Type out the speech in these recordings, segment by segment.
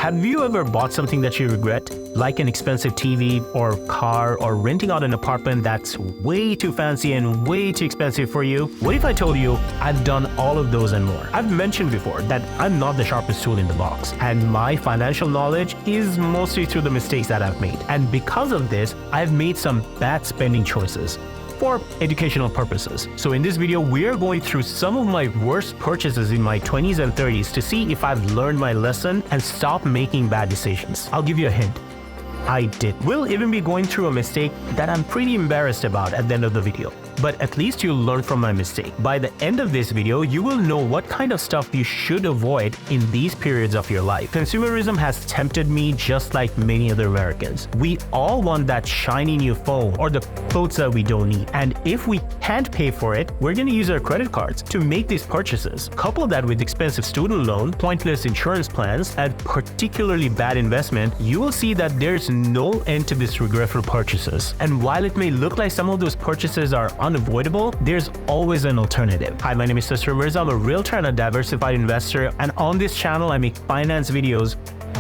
Have you ever bought something that you regret? Like an expensive TV or car or renting out an apartment that's way too fancy and way too expensive for you? What if I told you I've done all of those and more? I've mentioned before that I'm not the sharpest tool in the box, and my financial knowledge is mostly through the mistakes that I've made. And because of this, I've made some bad spending choices for educational purposes. So in this video, we are going through some of my worst purchases in my 20s and 30s to see if I've learned my lesson and stopped making bad decisions. I'll give you a hint. I did. We'll even be going through a mistake that I'm pretty embarrassed about at the end of the video. But at least you'll learn from my mistake. By the end of this video, you will know what kind of stuff you should avoid in these periods of your life. Consumerism has tempted me just like many other Americans. We all want that shiny new phone or the clothes that we don't need. And if we can't pay for it, we're going to use our credit cards to make these purchases. Couple that with expensive student loan, pointless insurance plans, and particularly bad investment, you will see that there's no end to these regretful purchases. And while it may look like some of those purchases are unavoidable, there's always an alternative. Hi, my name is Tasvir Mirza. I'm a realtor and a diversified investor, and on this channel I make finance videos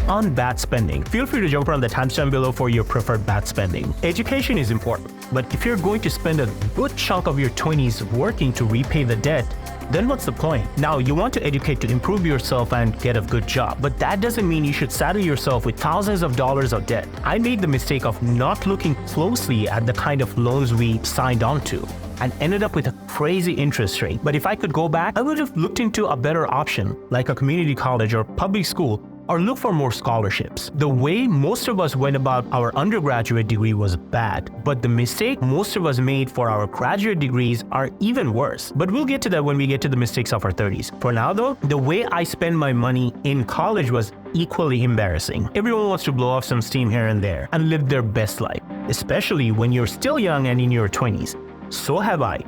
on bad spending. Feel free to jump around the timestamp below for your preferred bad spending. Education is important, but if you're going to spend a good chunk of your 20s working to repay the debt, then what's the point? Now, you want to educate to improve yourself and get a good job, but that doesn't mean you should saddle yourself with thousands of dollars of debt. I made the mistake of not looking closely at the kind of loans we signed on to and ended up with a crazy interest rate. But if I could go back, I would have looked into a better option, like a community college or public school, or look for more scholarships. The way most of us went about our undergraduate degree was bad, but the mistake most of us made for our graduate degrees are even worse. But we'll get to that when we get to the mistakes of our 30s. For now though, the way I spent my money in college was equally embarrassing. Everyone wants to blow off some steam here and there and live their best life, especially when you're still young and in your 20s. So have I.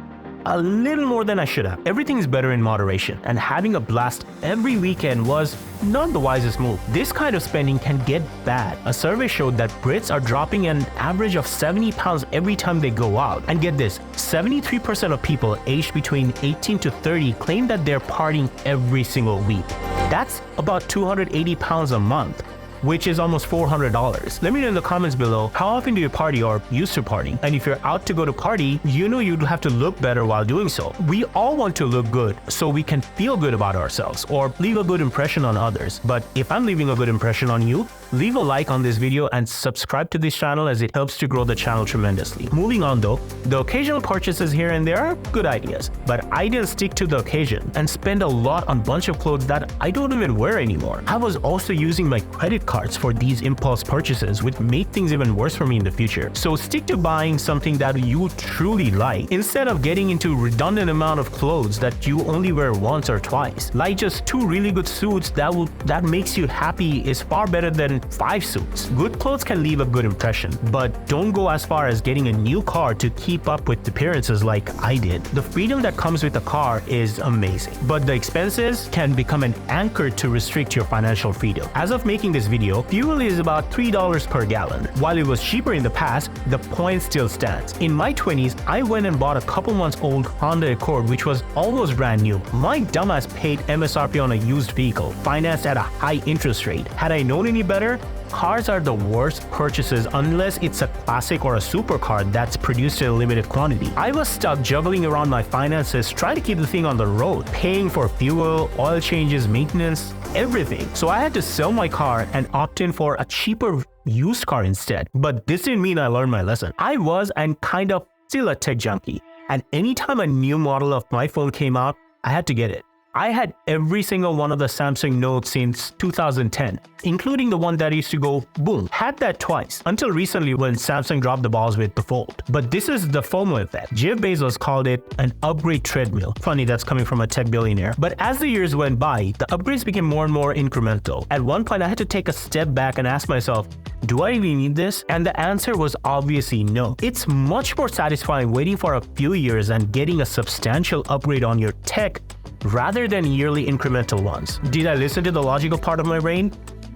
A little more than I should have. Everything's better in moderation, and having a blast every weekend was not the wisest move. This kind of spending can get bad. A survey showed that Brits are dropping an average of 70 pounds every time they go out. And get this, 73% of people aged between 18 to 30 claim that they're partying every single week. That's about 280 pounds a month, which is almost $400. Let me know in the comments below, how often do you party or used to party? And if you're out to go to party, you know you'd have to look better while doing so. We all want to look good so we can feel good about ourselves or leave a good impression on others. But if I'm leaving a good impression on you, leave a like on this video and subscribe to this channel, as it helps to grow the channel tremendously. Moving on though, the occasional purchases here and there are good ideas, but I didn't stick to the occasion and spend a lot on a bunch of clothes that I don't even wear anymore. I was also using my credit cards for these impulse purchases, which made things even worse for me in the future. So stick to buying something that you truly like instead of getting into redundant amount of clothes that you only wear once or twice. Like just 2 really good suits that makes you happy is far better than 5 suits. Good clothes can leave a good impression, but don't go as far as getting a new car to keep up with appearances like I did. The freedom that comes with a car is amazing, but the expenses can become an anchor to restrict your financial freedom. As of making this video, fuel is about $3 per gallon. While it was cheaper in the past, the point still stands. In my 20s, I went and bought a couple months old Honda Accord, which was almost brand new. My dumbass paid MSRP on a used vehicle, financed at a high interest rate. Had I known any better, cars are the worst purchases unless it's a classic or a supercar that's produced in a limited quantity. I was stuck juggling around my finances, trying to keep the thing on the road, paying for fuel, oil changes, maintenance, everything. So I had to sell my car and opt in for a cheaper used car instead. But this didn't mean I learned my lesson. I was and kind of still a tech junkie, and anytime a new model of my phone came out, I had to get it. I had every single one of the Samsung Notes since 2010, including the one that used to go boom. Had that twice, until recently when Samsung dropped the balls with the Fold. But this is the FOMO effect. Jeff Bezos called it an upgrade treadmill. Funny, that's coming from a tech billionaire. But as the years went by, the upgrades became more and more incremental. At one point, I had to take a step back and ask myself, do I really need this? And the answer was obviously no. It's much more satisfying waiting for a few years and getting a substantial upgrade on your tech rather than yearly incremental ones. Did I listen to the logical part of my brain?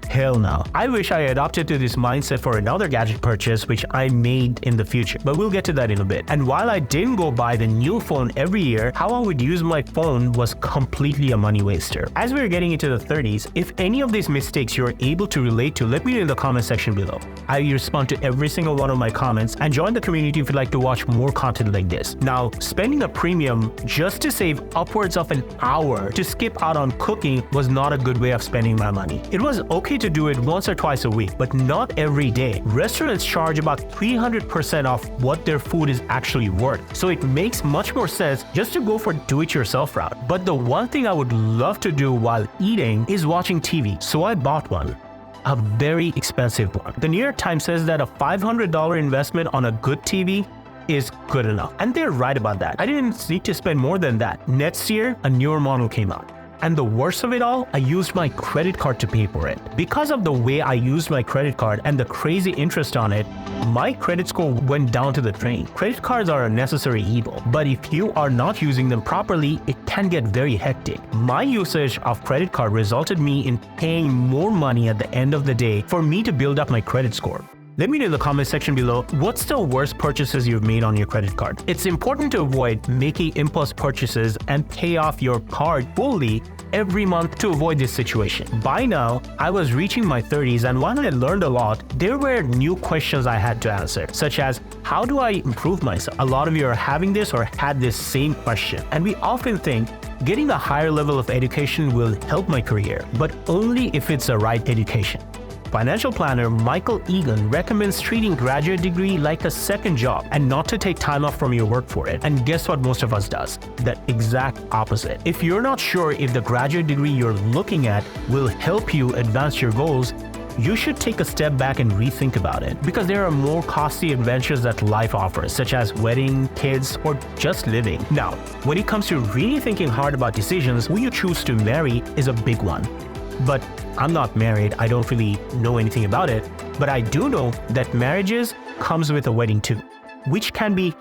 Hell no. I wish I adopted to this mindset for another gadget purchase which I made in the future, but we'll get to that in a bit. And while I didn't go buy the new phone every year, how I would use my phone was completely a money waster. As we're getting into the 30s, if any of these mistakes you're able to relate to, let me know in the comment section below. I respond to every single one of my comments, and join the community if you'd like to watch more content like this. Now, spending a premium just to save upwards of an hour to skip out on cooking was not a good way of spending my money. It was okay to do it once or twice a week, but not every day. Restaurants charge about 300% of what their food is actually worth, so it makes much more sense just to go for do-it-yourself route. But the one thing I would love to do while eating is watching TV, so I bought one. A very expensive one. The New York Times says that a $500 investment on a good TV is good enough. And they're right about that. I didn't need to spend more than that. Next year, a newer model came out. And the worst of it all, I used my credit card to pay for it. Because of the way I used my credit card and the crazy interest on it, my credit score went down to the drain. Credit cards are a necessary evil, but if you are not using them properly, it can get very hectic. My usage of credit card resulted me in paying more money at the end of the day for me to build up my credit score. Let me know in the comment section below, what's the worst purchases you've made on your credit card? It's important to avoid making impulse purchases and pay off your card fully every month to avoid this situation. By now, I was reaching my 30s, and while I learned a lot, there were new questions I had to answer, such as, how do I improve myself? A lot of you are having this or had this same question, and we often think getting a higher level of education will help my career, but only if it's the right education. Financial planner Michael Egan recommends treating graduate degree like a second job and not to take time off from your work for it. And guess what most of us does? The exact opposite. If you're not sure if the graduate degree you're looking at will help you advance your goals, you should take a step back and rethink about it, because there are more costly adventures that life offers, such as wedding, kids, or just living. Now, when it comes to really thinking hard about decisions, who you choose to marry is a big one. But I'm not married, I don't really know anything about it, but I do know that marriages comes with a wedding too, which can be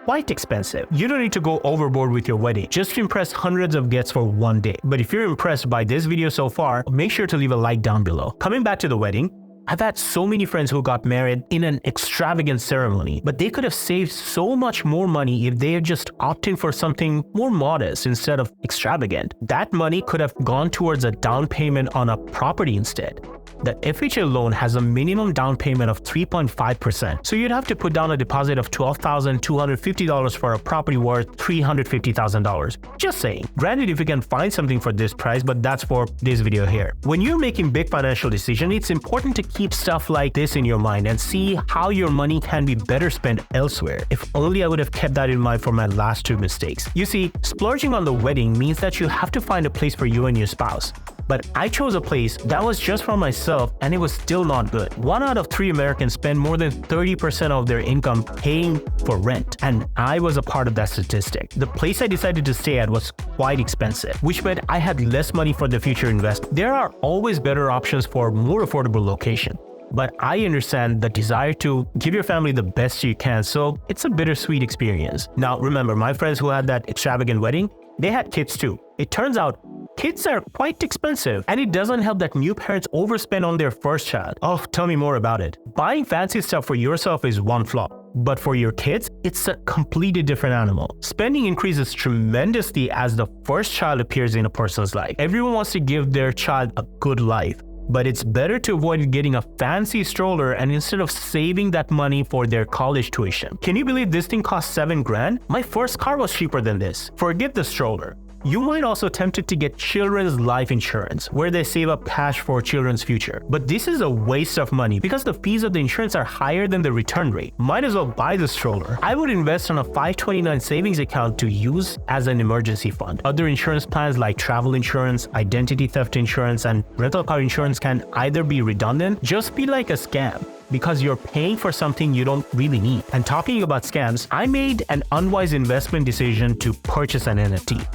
quite expensive. You don't need to go overboard with your wedding just to impress hundreds of guests for one day. But if you're impressed by this video so far, make sure to leave a like down below. Coming back to the wedding, I've had so many friends who got married in an extravagant ceremony, but they could have saved so much more money if they had just opted for something more modest instead of extravagant. That money could have gone towards a down payment on a property instead. The FHA loan has a minimum down payment of 3.5%, so you'd have to put down a deposit of $12,250 for a property worth $350,000. Just saying. Granted, if you can find something for this price, but that's for this video here. When you're making big financial decisions, it's important to keep stuff like this in your mind and see how your money can be better spent elsewhere. If only I would have kept that in mind for my last two mistakes. You see, splurging on the wedding means that you have to find a place for you and your spouse. But I chose a place that was just for myself, and it was still not good. 1 out of 3 Americans spend more than 30% of their income paying for rent, and I was a part of that statistic. The place I decided to stay at was quite expensive, which meant I had less money for the future investment. There are always better options for more affordable location, but I understand the desire to give your family the best you can, so it's a bittersweet experience. Now remember, my friends who had that extravagant wedding, they had kids too. It turns out kids are quite expensive, and it doesn't help that new parents overspend on their first child. Oh, tell me more about it. Buying fancy stuff for yourself is one flaw, but for your kids, it's a completely different animal. Spending increases tremendously as the first child appears in a person's life. Everyone wants to give their child a good life, but it's better to avoid getting a fancy stroller and instead of saving that money for their college tuition. Can you believe this thing cost $7 grand? My first car was cheaper than this. Forget the stroller. You might also tempted to get children's life insurance, where they save up cash for children's future. But this is a waste of money because the fees of the insurance are higher than the return rate. Might as well buy the stroller. I would invest on a 529 savings account to use as an emergency fund. Other insurance plans like travel insurance, identity theft insurance, and rental car insurance can either be redundant, just be like a scam, because you're paying for something you don't really need. And talking about scams, I made an unwise investment decision to purchase an NFT.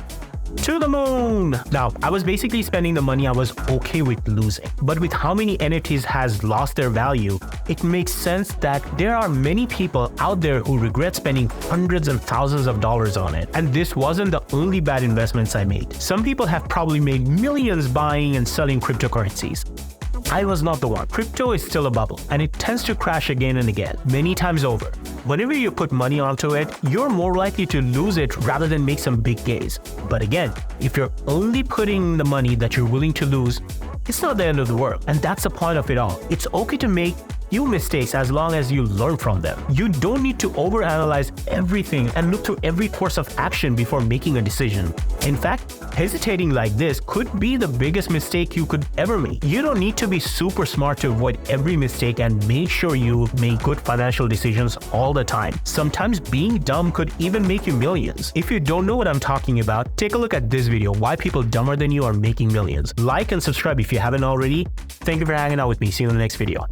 To the moon! Now, I was basically spending the money I was okay with losing. But with how many NFTs has lost their value, it makes sense that there are many people out there who regret spending hundreds and thousands of dollars on it. And this wasn't the only bad investments I made. Some people have probably made millions buying and selling cryptocurrencies. I was not the one. Crypto is still a bubble, and it tends to crash again and again, many times over. Whenever you put money onto it, you're more likely to lose it rather than make some big gains. But again, if you're only putting the money that you're willing to lose, it's not the end of the world. And that's the point of it all. It's okay to make few mistakes as long as you learn from them. You don't need to overanalyze everything and look through every course of action before making a decision. In fact, hesitating like this could be the biggest mistake you could ever make. You don't need to be super smart to avoid every mistake and make sure you make good financial decisions all the time. Sometimes being dumb could even make you millions. If you don't know what I'm talking about, take a look at this video, why people dumber than you are making millions. Like and subscribe if you haven't already. Thank you for hanging out with me. See you in the next video.